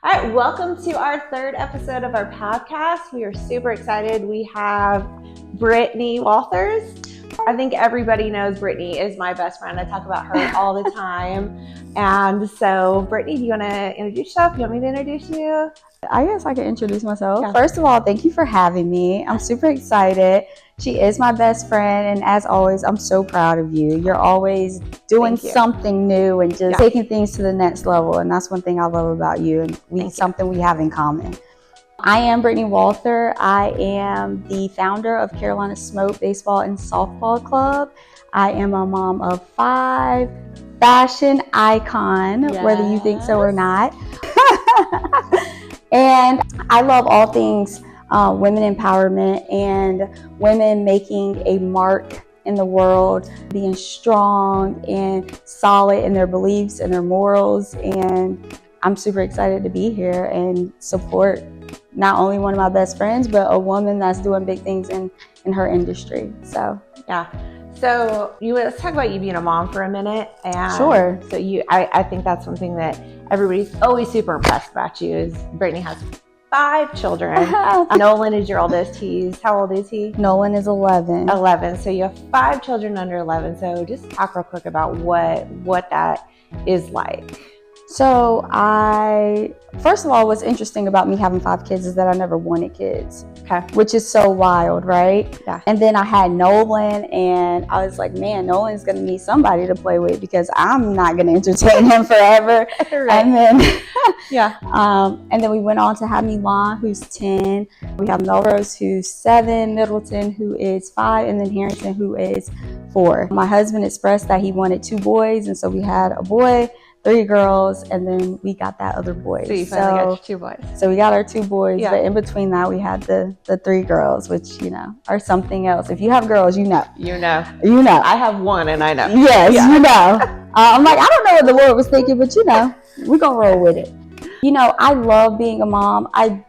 All right, welcome to our third episode of our podcast. We are super excited. We have Brittney Walther. I think everybody knows Brittney is my best friend. I talk about her all the time. And so, Brittney, do you want to introduce yourself? Do you want me to introduce you? I guess I can introduce myself. Yeah. First of all, thank you for having me. I'm super excited. She is my best friend, and as always, I'm so proud of you. You're always doing something new and just taking things to the next level, and that's one thing I love about you, and something we have in common. I am Brittney Walther. I am the founder of Carolina Smoke Baseball and Softball Club. I am a mom of 5, fashion icon, whether you think so or not. And I love all things women empowerment and women making a mark in the world, being strong and solid in their beliefs and their morals. And I'm super excited to be here and support not only one of my best friends, but a woman that's doing big things in her industry. So, yeah. So let's talk about you being a mom for a minute. And sure. So I think that's one thing that everybody's always super impressed about you is Brittney has 5 children. Nolan is your oldest. How old is he? Nolan is 11. 11. So you have 5 children under 11. So just talk real quick about what that is like. So first of all, what's interesting about me having 5 kids is that I never wanted kids. Okay. Which is so wild, right? Yeah. And then I had Nolan, and I was like, man, Nolan's going to need somebody to play with because I'm not going to entertain him forever. Right. And then, and then we went on to have Milan, who's 10. We have Melrose, who's 7, Middleton, who is 5, and then Harrington, who is 4. My husband expressed that he wanted 2 boys, and so we had a boy, 3 girls, and then we got that other boy. So you finally got your 2 boys. So we got our 2 boys, but in between that we had the 3 girls, which, are something else. If you have girls, you know. You know. I have 1 and I know. Yes, you know. I'm like, I don't know what the Lord was thinking, but we're going to roll with it. I love being a mom. I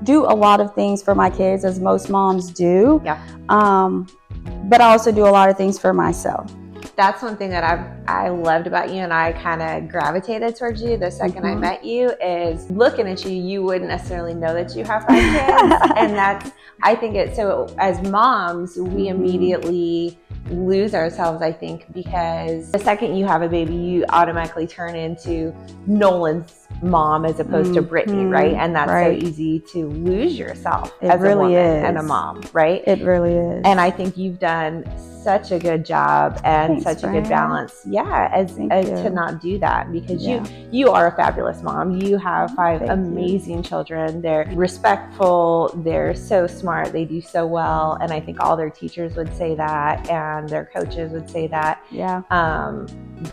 do a lot of things for my kids, as most moms do. Yeah. But I also do a lot of things for myself. That's one thing that I loved about you, and I kind of gravitated towards you the second I met you, is looking at you, you wouldn't necessarily know that you have 5 kids. And I think so as moms, we immediately lose ourselves, I think, because the second you have a baby, you automatically turn into Nolan's mom as opposed to Brittney, right? And that's so easy to lose yourself as a woman and a mom, right? It really is. And I think you've done such a good job and such a good balance, as to not do that, because you are a fabulous mom. You have 5 amazing children. They're respectful. They're so smart. They do so well. And I think all their teachers would say that, and their coaches would say that. Yeah.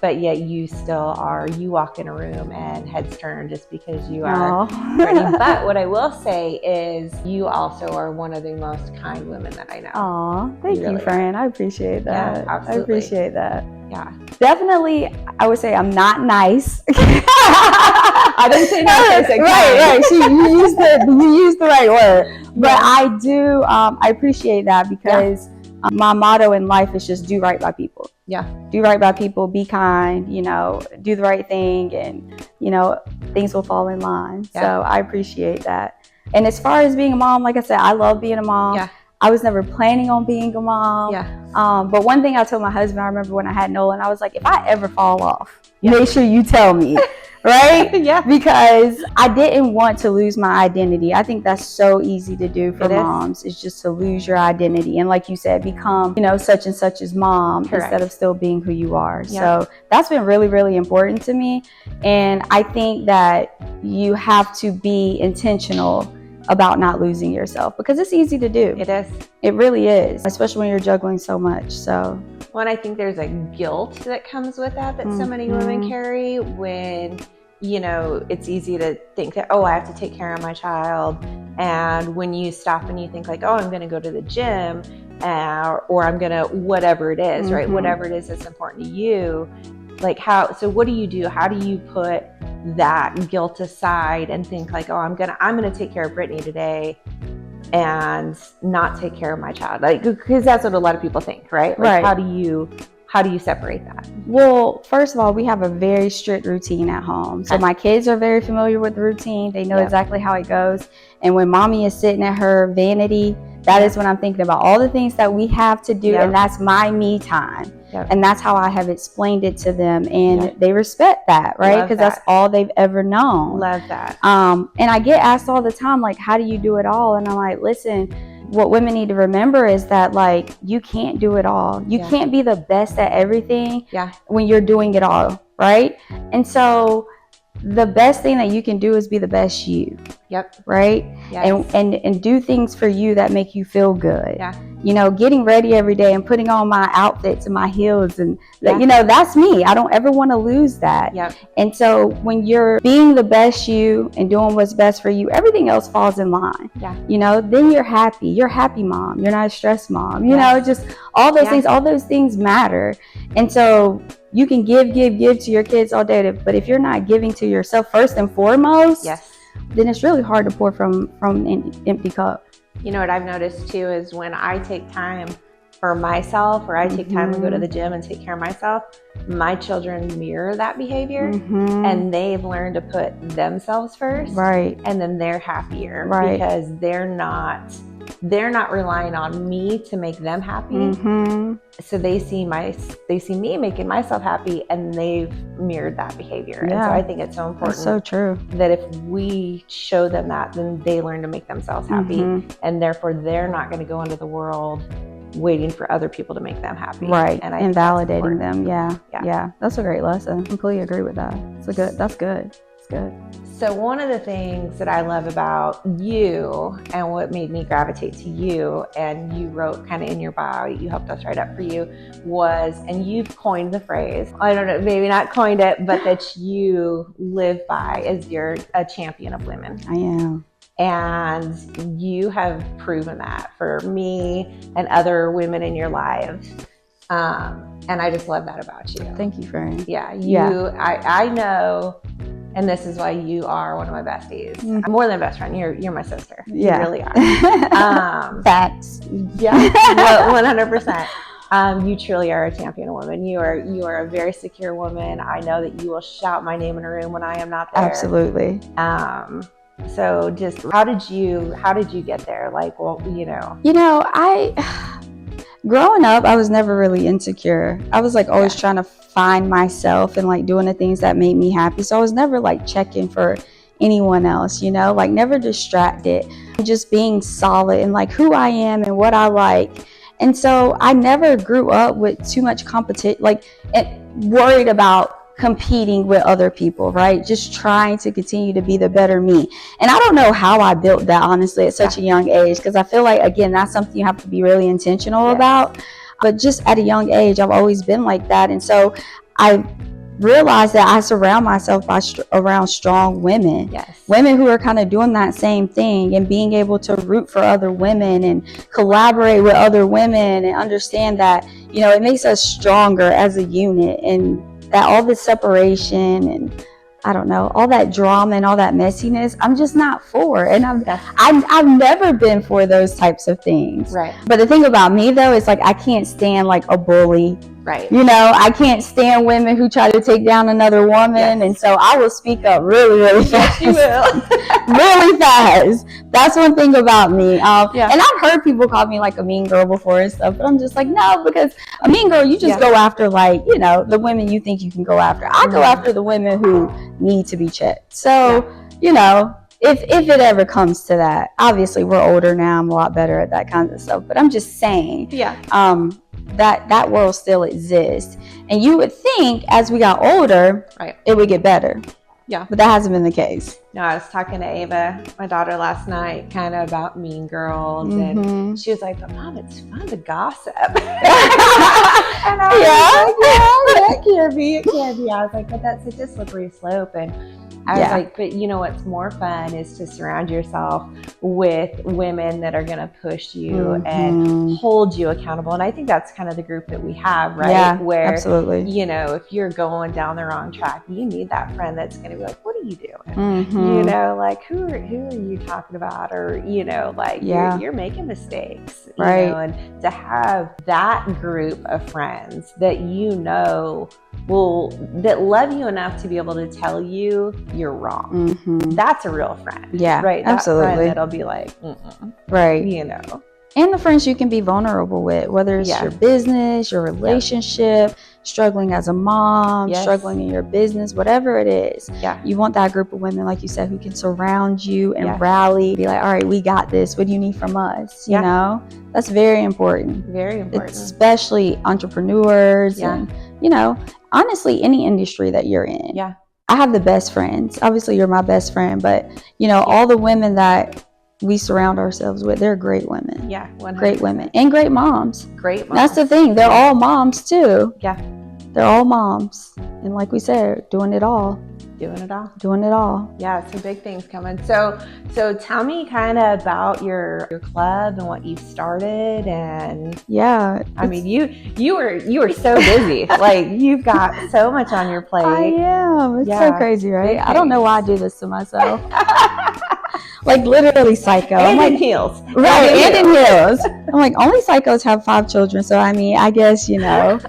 But yet you walk in a room and heads turn just because you are pretty. But what I will say is you also are one of the most kind women that I know. Aw, thank you, friend. I appreciate that. Yeah, absolutely. I appreciate that. Yeah. Definitely, I would say I'm not nice. I didn't say nice. Right. You used the right word. But I do, I appreciate that because my motto in life is just do right by people. Yeah. Do right by people, be kind, do the right thing, and, things will fall in line. Yeah. So I appreciate that. And as far as being a mom, like I said, I love being a mom. Yeah. I was never planning on being a mom. Yeah. But one thing I told my husband, I remember when I had Nolan, I was like, if I ever fall off, make sure you tell me. Right? Yeah. Because I didn't want to lose my identity. I think that's so easy to do for moms. It's just to lose your identity. And like you said, become, such and such as mom instead of still being who you are. Yeah. So that's been really, really important to me. And I think that you have to be intentional about not losing yourself, because it's easy to do. It is. It really is, especially when you're juggling so much. So. Well, I think there's a guilt that comes with that so many women carry when, it's easy to think that, I have to take care of my child. And when you stop and you think like, I'm going to go to the gym or I'm going to, whatever it is, right? Whatever it is that's important to you. Like so what do you do? How do you put that guilt aside and think like, I'm going to take care of Brittney today and not take care of my child? Like, because that's what a lot of people think, right? Like, how how do you separate that? Well, first of all, we have a very strict routine at home. So my kids are very familiar with the routine. They know exactly how it goes. And when mommy is sitting at her vanity, that is when I'm thinking about all the things that we have to do. And that's my me time. And that's how I have explained it to them. And they respect that, right? Because that's all they've ever known. Love that. And I get asked all the time, like, how do you do it all? And I'm like, listen, what women need to remember is that, like, you can't do it all. You can't be the best at everything when you're doing it all, right? And so the best thing that you can do is be the best you. Right? And do things for you that make you feel good. You know, getting ready every day and putting on my outfits and my heels and you know, that's me. I don't ever want to lose that. And so when you're being the best you and doing what's best for you, everything else falls in line. You know, then you're happy. You're a happy mom. You're not a stressed mom. You know, just all those things. All those things matter. And so you can give to your kids all day, but if you're not giving to yourself first and foremost, then it's really hard to pour from an empty cup. You know what I've noticed too is when I take time for myself, or I take time to go to the gym and take care of myself, my children mirror that behavior, and they've learned to put themselves first, and then they're happier because they're not relying on me to make them happy. So they see me making myself happy, and they've mirrored that behavior. And so I think it's so important. That's so true. That if we show them that, then they learn to make themselves happy, and therefore they're not going to go into the world waiting for other people to make them happy. And validating them. Yeah. That's a great lesson. Completely agree with that. That's good. It's good. So one of the things that I love about you and what made me gravitate to you, and you wrote kind of in your bio, you helped us write up for you, was, and you've coined the phrase, I don't know, maybe not coined it, but that you live by, is you're a champion of women. I am. And you have proven that for me and other women in your lives. And I just love that about you. Thank you, friend. I know. And this is why you are one of my besties. More than a best friend, you're my sister. You really are. Facts. 100%. You truly are a champion of women. You are a very secure woman. I know that you will shout my name in a room when I am not there. Absolutely. So just how did you get there? Like, well, growing up, I was never really insecure. I was like always trying to find myself and like doing the things that made me happy. So I was never like checking for anyone else, you know, like never distracted, just being solid and like who I am and what I like. And so I never grew up with too much competition, like worried about competing with other people, right? Just trying to continue to be the better me. And I don't know how I built that, honestly, at such a young age, because I feel like, again, that's something you have to be really intentional about. But just at a young age, I've always been like that. And so I realized that I surround myself around strong women, women who are kind of doing that same thing, and being able to root for other women and collaborate with other women and understand that, you know, it makes us stronger as a unit, and that all this separation and I don't know, all that drama and all that messiness, I'm just not for. And I've never been for those types of things. But the thing about me though is like I can't stand like a bully. You know, I can't stand women who try to take down another woman. And so I will speak up really, really fast. You will. Really fast. That's one thing about me. And I've heard people call me like a mean girl before and stuff, but I'm just like, no, because a mean girl, you just go after like, you know, the women you think you can go after. I go after the women who need to be checked. So, you know, if it ever comes to that, obviously we're older now, I'm a lot better at that kind of stuff, but I'm just saying that world still exists. And you would think as we got older, it would get better. But that hasn't been the case. No, I was talking to Ava, my daughter, last night, kind of about Mean Girls, and she was like, "But Mom, it's fun to gossip." And I was like, it can be. I was like, but that's such a slippery slope. And I was like, but you know what's more fun is to surround yourself with women that are going to push you and hold you accountable. And I think that's kind of the group that we have, right? Yeah, where, absolutely. You know, if you're going down the wrong track, you need that friend that's going to be like, what are you doing? You know, like, who are you talking about? Or, you know, like, you're making mistakes, you know, and to have that group of friends that you know that love you enough to be able to tell you you're wrong. That's a real friend. Yeah, right. Absolutely. That friend that'll be like, right. You know. And the friends you can be vulnerable with, whether it's your business, your relationship, struggling as a mom, struggling in your business, whatever it is. You want that group of women, like you said, who can surround you and rally, be like, all right, we got this. What do you need from us? You know, that's very important. Very important. Especially entrepreneurs and, you know, honestly, any industry that you're in. I have the best friends. Obviously, you're my best friend, but, you know, all the women that we surround ourselves with, they're great women. 100%. Great women and great moms. Great moms. That's the thing. They're all moms too. They're all moms. And like we said, doing it all. Doing it all. Doing it all. Yeah, some big things coming. So tell me kind of about your club and what you started. And I mean, you were so busy. Like, you've got so much on your plate. I am. It's so crazy, right? I don't know why I do this to myself. Like, literally psycho. And I'm like, in heels. Right, and in heels. I'm like, only psychos have 5 children. So, I mean, I guess, you know,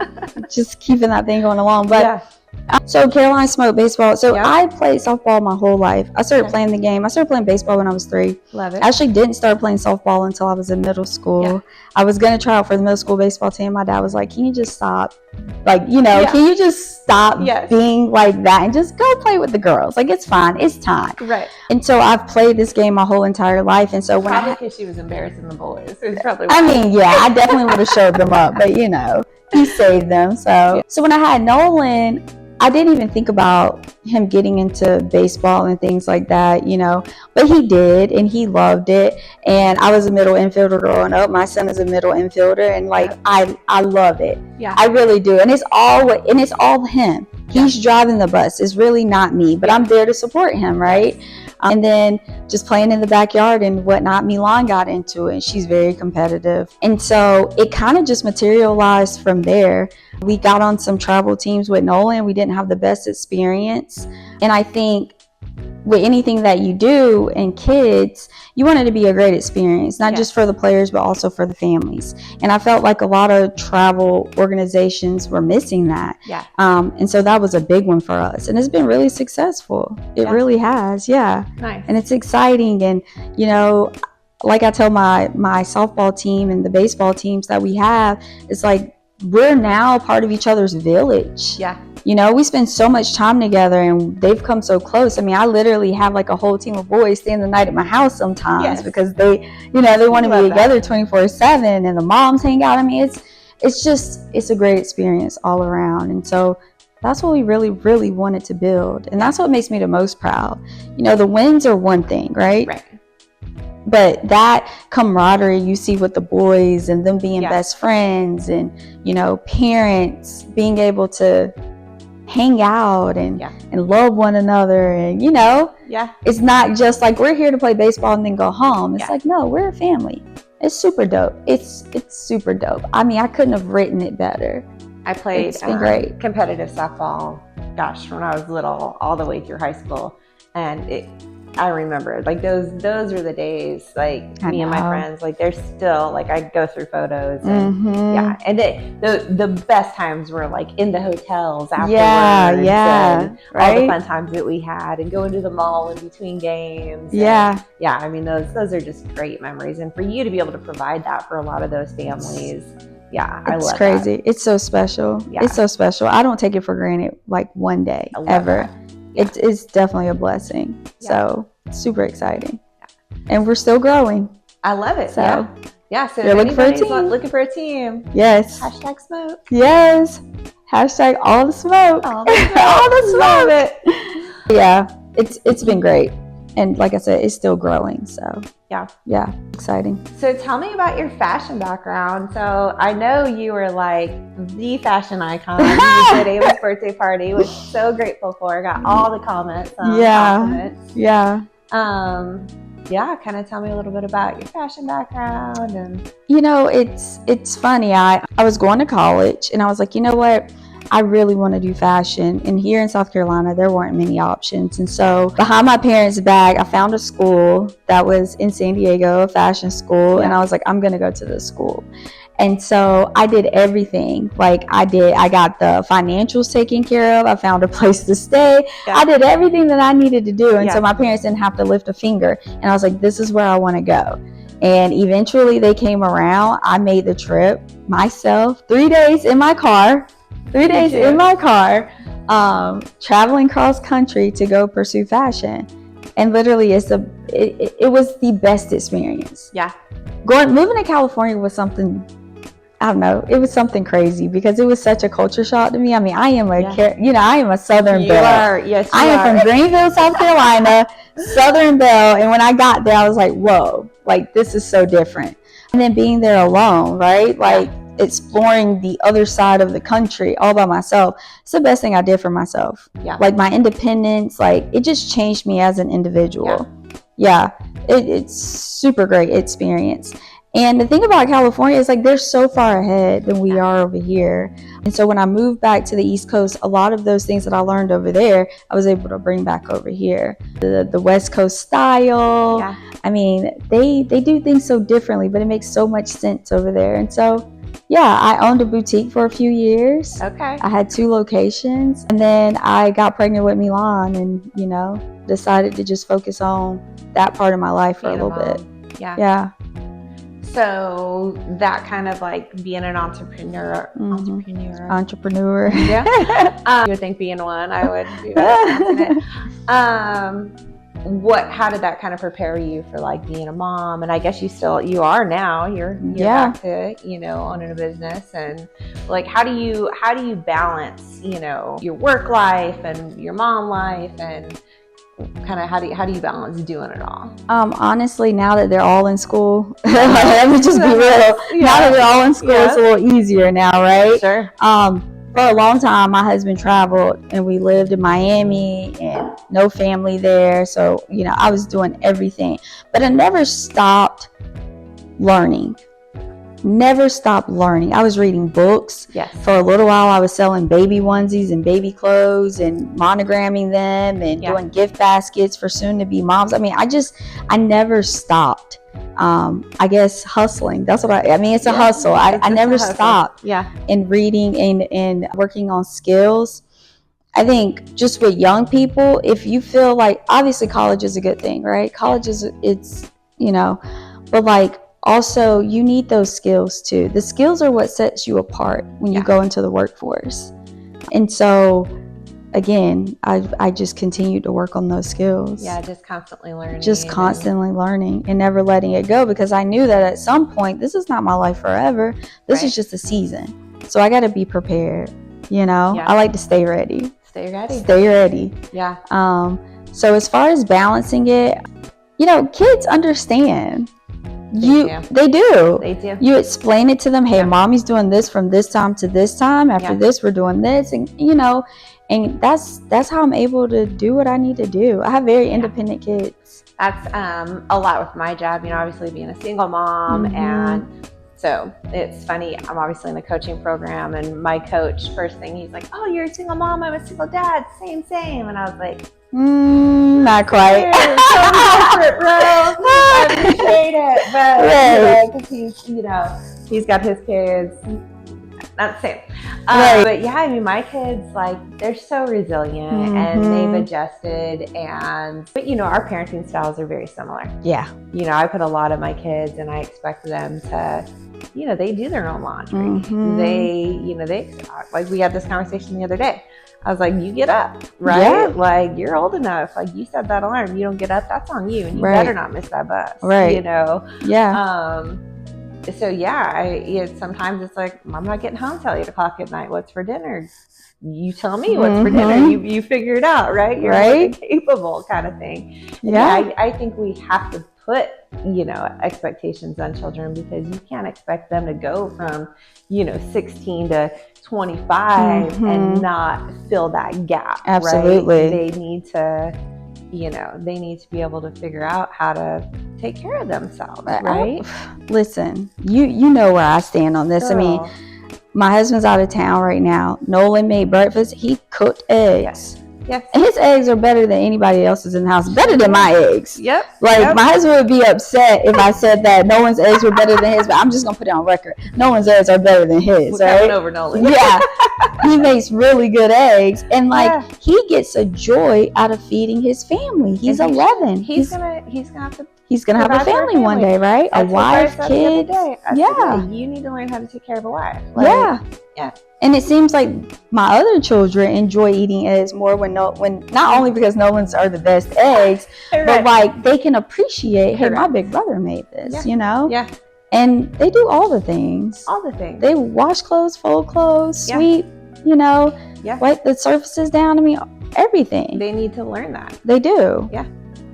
just keeping that thing going along. But so Caroline smoked baseball. So I played softball my whole life. I started playing the game. I started playing baseball when I was 3. Love it. I actually didn't start playing softball until I was in middle school. I was going to try out for the middle school baseball team. My dad was like, can you just stop? Like, you know, can you just stop being like that and just go play with the girls? Like, it's fine. It's time. Right. And so I've played this game my whole entire life. And so probably because she was embarrassing the boys. It's probably I mean, I definitely would have showed them up. But, you know, he saved them. So when I had Nolan, I didn't even think about him getting into baseball and things like that, you know, but he did, and he loved it. And I was a middle infielder growing up. My son is a middle infielder, and like, I love it. I really do. And it's all him. He's driving the bus. It's really not me, but I'm there to support him, right? And then just playing in the backyard and whatnot, Milan got into it, and she's very competitive. And so it kind of just materialized from there. We got on some travel teams with Nolan. We didn't have the best experience. And I think with anything that you do and kids, you want it to be a great experience, not just for the players, but also for the families. And I felt like a lot of travel organizations were missing that. And so that was a big one for us. And it's been really successful. It really has. Nice. And it's exciting. And, you know, like I tell my softball team and the baseball teams that we have, it's like, we're now part of each other's village. You know, we spend so much time together, and they've come so close. I mean, I literally have like a whole team of boys staying the night at my house sometimes because they, you know, they want to be together 24/7, and the moms hang out. I mean, it's a great experience all around. And so that's what we really, really wanted to build. And that's what makes me the most proud. You know, the wins are one thing, right? But that camaraderie you see with the boys and them being best friends, and, you know, parents being able to hang out and love one another, and, you know, it's not just like we're here to play baseball and then go home. It's like, no, we're a family. It's super dope. It's super dope. I mean, I couldn't have written it better. I played It's been great. Competitive softball, when I was little, all the way through high school. And I remember, like, those were the days, like, me and my friends, like, they're still, like, I go through photos, and and the best times were, like, in the hotels afterwards, and all the fun times that we had, and going to the mall in between games. I mean, those are just great memories, and for you to be able to provide that for a lot of those families, I love it's crazy. It's so special. It's so special. I don't take it for granted, like, one day ever. It's definitely a blessing. So super exciting. And we're still growing. I love it. So so you're looking for a team. Yes. Hashtag smoke. Yes. Hashtag all the smoke. All the smoke. All the smoke. Love it. It's been great. And like I said, it's still growing. So Yeah, exciting. So tell me about your fashion background. So I know you were like the fashion icon. You did Ava's birthday party, which I'm so grateful for. Got all the comments, compliments. Yeah. Kind of tell me a little bit about your fashion background. And it's funny. I was going to college and I was like, you know what? I really want to do fashion. And here in South Carolina, there weren't many options. And so behind my parents' back, I found a school that was in San Diego, a fashion school. And I was like, I'm going to go to this school. And so I did everything. I got the financials taken care of. I found a place to stay. I did everything that I needed to do. And so my parents didn't have to lift a finger. And I was like, this is where I want to go. And eventually they came around. I made the trip myself, 3 days in my car. 3 days in my car, traveling cross country to go pursue fashion. And literally it was the best experience. Yeah. Moving to California was something, I don't know, it was something crazy because it was such a culture shock to me. I mean, I am a Southern belle. Yes, I am from Greenville, South Carolina, Southern belle. And when I got there, I was like, whoa, this is so different. And then being there alone, right? Exploring the other side of the country all by myself. It's the best thing I did for myself. Yeah. My independence, it just changed me as an individual. Yeah. It's super great experience. And the thing about California is they're so far ahead than we are over here. And so when I moved back to the East Coast, a lot of those things that I learned over there, I was able to bring back over here. The West Coast style. Yeah. I mean, they do things so differently, but it makes so much sense over there. And so I owned a boutique for a few years. Okay. I had 2 locations. And then I got pregnant with Milan and, decided to just focus on that part of my life for a little bit. Yeah. Yeah. So that kind of being an entrepreneur. Yeah. You would think being one, I would do that. How did that kind of prepare you for being a mom? And I guess you are now. You're back to owning a business, and how do you balance your work life and your mom life, and kind of how do you balance doing it all? Honestly, now that they're all in school, let me just be real. Now that they're all in school, it's a little easier now, right? Sure. For a long time, my husband traveled and we lived in Miami and no family there. So, I was doing everything, but I never stopped learning. I was reading books. Yes. For a little while, I was selling baby onesies and baby clothes and monogramming them and doing gift baskets for soon-to-be moms. I mean, I never stopped. I guess hustling. That's what it's a hustle. I never stopped. Yeah. In reading and working on skills. I think just with young people, if you feel obviously college is a good thing, right? College but also, you need those skills too. The skills are what sets you apart when you go into the workforce. And so, again, I just continued to work on those skills. Yeah, just constantly learning. And never letting it go, because I knew that at some point, this is not my life forever. This is just a season. So I got to be prepared, I like to stay ready. Stay ready. Stay ready. Yeah. So as far as balancing it, kids understand. They do. You explain it to them. Hey, mommy's doing this from this time to this time. After this, we're doing this, and and that's how I'm able to do what I need to do. I have very independent kids. That's a lot with my job. Obviously being a single mom, and so it's funny. I'm obviously in the coaching program, and my coach, first thing, he's like, "Oh, you're a single mom. I'm a single dad. Same." And I was like, not quite. I appreciate it, but because he's got his kids, not the same. But my kids, they're so resilient and they've adjusted, but our parenting styles are very similar. Yeah. I put a lot of my kids, and I expect them to, they do their own laundry. They we had this conversation the other day. I was like, you get up, right? Yeah. You're old enough. You set that alarm. You don't get up, that's on you. And you better not miss that bus. Right. Yeah. So sometimes it's I'm not getting home till 8 o'clock at night. What's for dinner? You tell me what's for dinner. You figure it out, right? You're capable, kind of thing. Yeah. I think we have to put, expectations on children, because you can't expect them to go from, 16 to 25 and not fill that gap. Absolutely. Right? They need to, they need to be able to figure out how to take care of themselves, right? Listen, you know where I stand on this. Girl. I mean, my husband's out of town right now. Nolan made breakfast. He cooked eggs. Yes. And his eggs are better than anybody else's in the house. Better than my eggs. Yep. My husband would be upset if I said that Nolan's eggs were better than his, but I'm just going to put it on record. Nolan's eggs are better than his. We're coming over Nolan. Yeah. He makes really good eggs. And he gets a joy out of feeding his family. He's 11. He's gonna have a family one day, right? That's a wife, kids. Yeah. You need to learn how to take care of a wife. Yeah. And it seems like my other children enjoy eating eggs more when not only because Nolan's are the best eggs, but they can appreciate, hey, my big brother made this, Yeah. And they do all the things. They wash clothes, fold clothes, sweep, wipe the surfaces down. I mean, everything. They need to learn that. They do. Yeah.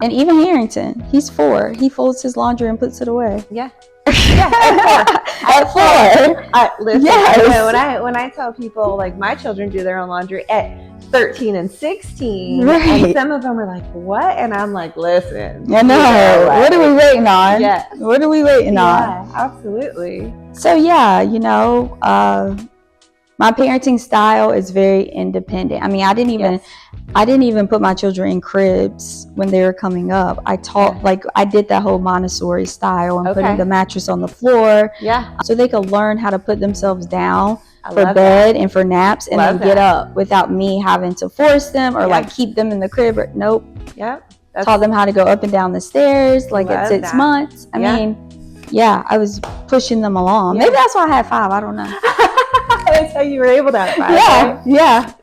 And even Harrington, he's 4. He folds his laundry and puts it away. Yeah. At 4. Listen, yes. When I tell people my children do their own laundry at 13 and 16, and some of them are like, what? And I'm like, listen. I know. What are we waiting on? Yes. What are we waiting on? Yeah, absolutely. So my parenting style is very independent. I mean, I didn't even put my children in cribs when they were coming up. I taught, I did that whole Montessori style and putting the mattress on the floor. Yeah. So they could learn how to put themselves down for bed and for naps and then get up without me having to force them or keep them in the crib. Nope. Yep. Taught them how to go up and down the stairs at 6 months. I mean, I was pushing them along. Maybe that's why I had 5. I don't know. That's how you were able to have 5. Yeah. Right? Yeah.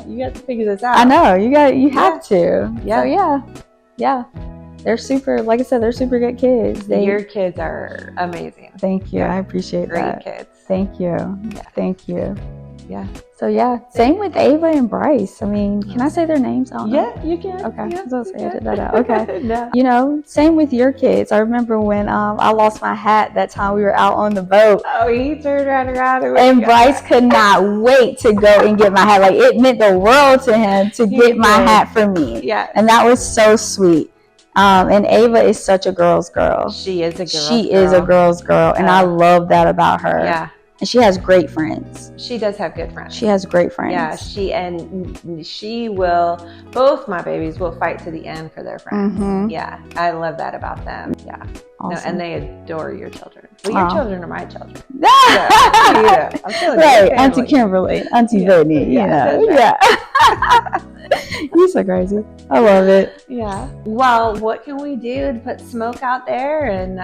You got to figure this out. I know you have to. Yeah. So yeah. They're super. Like I said, they're super good kids. Your kids are amazing. Thank you. I appreciate that. Great kids. Thank you. Yeah. Thank you. Yeah. So same with Ava and Bryce. I mean, can I say their names? Yeah, you can. Okay. Yeah, so I did that out. Okay. No. Same with your kids. I remember when I lost my hat that time we were out on the boat. Oh, he turned around and Bryce could not wait to go and get my hat. It meant the world to him to get my hat for me. Yeah. And that was so sweet. And Ava is such a girl's girl. She is a girl's girl. She is a girl's girl. And I love that about her. Yeah. And she has great friends. She does have good friends. She has great friends. Yeah, she will, both my babies will fight to the end for their friends. Mm-hmm. Yeah, I love that about them. Yeah. Awesome. No, and they adore your children. Well, your children are my children. I'm feeling right, Auntie Kimberly, Auntie Brittney, Yeah. You're so crazy. I love it. Yeah. Well, what can we do to put smoke out there and,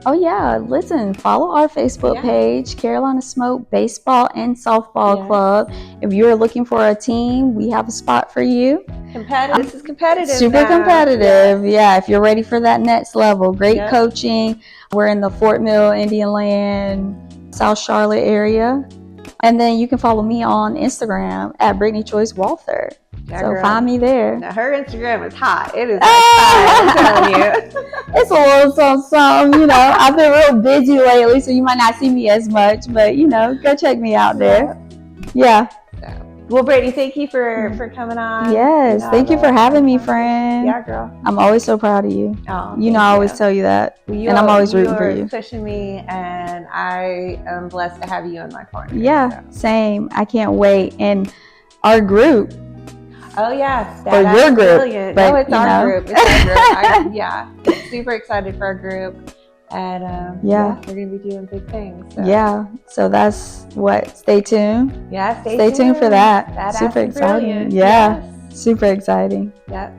Oh yeah, listen, follow our Facebook page, Carolina Smoke Baseball and Softball Club. If you're looking for a team, we have a spot for you. Competitive. This is competitive. Super competitive. Yeah, if you're ready for that next level. Great coaching. We're in the Fort Mill, Indian Land, South Charlotte area. And then you can follow me on Instagram at Brittney Choice Walther. So find me there. Now her Instagram is hot. It is I'm telling you. It's a little something, I've been real busy lately, so you might not see me as much, but go check me out there. Yeah. Well, Brittney, thank you for coming on. Yes, thank you for having me, friend. Yeah, girl. I'm always so proud of you. Oh, I always tell you that, and I'm always rooting for you. Pushing me, and I am blessed to have you in my corner. Yeah, same. I can't wait. And our group. Oh yeah, for your group. Brilliant. No, it's our group. It's group. Super excited for our group, and we're gonna be doing big things. So. Yeah, so that's what. Stay tuned. Yeah, stay tuned for that. That's super exciting. Brilliant. Yeah, super exciting. Yep.